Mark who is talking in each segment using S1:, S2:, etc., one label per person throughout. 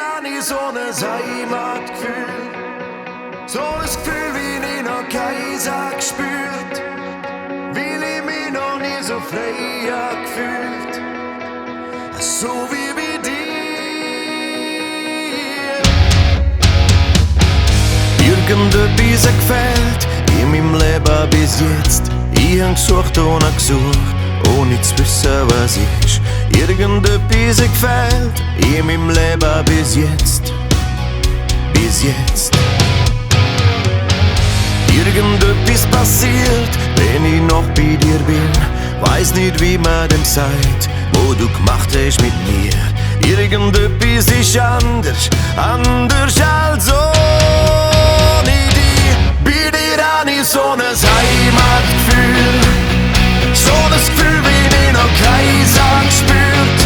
S1: habe ich so ein Heimatgefühl. So ein Gefühl, wie ich noch keins habe gespürt. Weil ich mich noch nie so frei habe gefühlt. So wie bei dir. Irgendetwas gefällt in meinem Leben bis jetzt. Ich hab gesucht und gesucht, ohne zu wissen, was ist. Irgendetwas gefällt in meinem Leben bis jetzt. Bis jetzt. Irgendetwas passiert, wenn ich noch bei dir bin. Weiß nicht, wie man dem sagt, wo du gemacht hast mit mir. Irgendetwas ist anders, anders als ohne dich. Bei dir habe ich so ein Heimatgefühl. So ein Gefühl, wie ich noch keins habe gespürt.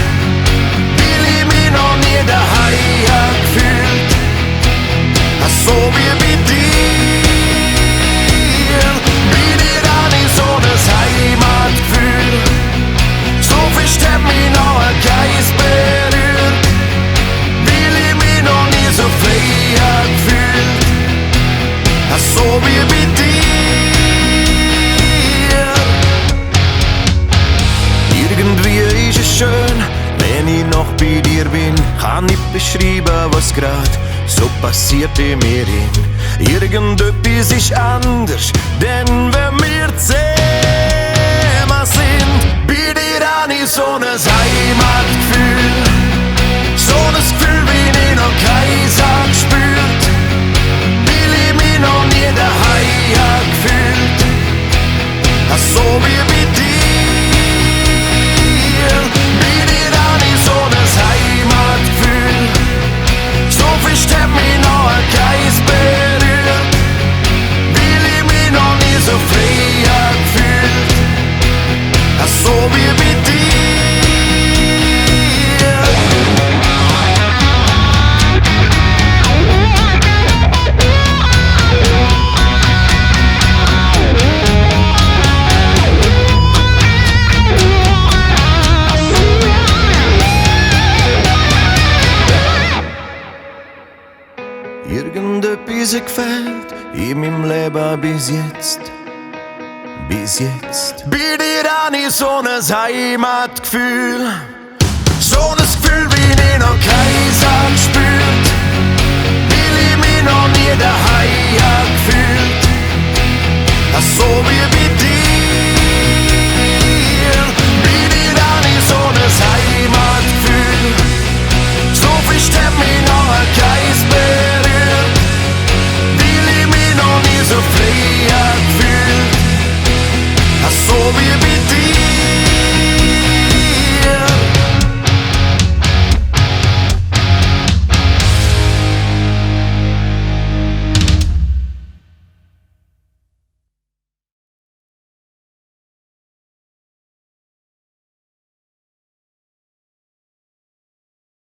S1: Weil ich mich noch nie daheim habe gefühlt. So wie bei dir. Bei dir habe ich so ein Heimatgefühl. So fest hat mich noch keins berührt. Weil ich mich noch nie so frei habe gefühlt. So wie bei dir. Irgendwie ist es schön, wenn ich noch bei dir bin. Kann nicht beschreiben, was grad so passiert in mir hin. Irgendetwas ist anders, denn wenn wir zusammen sind. Bei dir habe ich so ein Heimatgefühl. So ein Gefühl, wie ich noch keins habe gespürt. Weil ich mich noch nie daheim habe gefühlt. So wie bei dir. Bei dir habe ich so ein Heimatgefühl. So fest hat mich noch keins berührt. Weil ich mich noch nie so frei habe gefühlt. So wie bei dir. Irgendetwas gefällt in meinem Leben bis jetzt. Bis jetzt. Bei dir habe ich so ein Heimatgefühl. So ein Gefühl, wie ich noch kein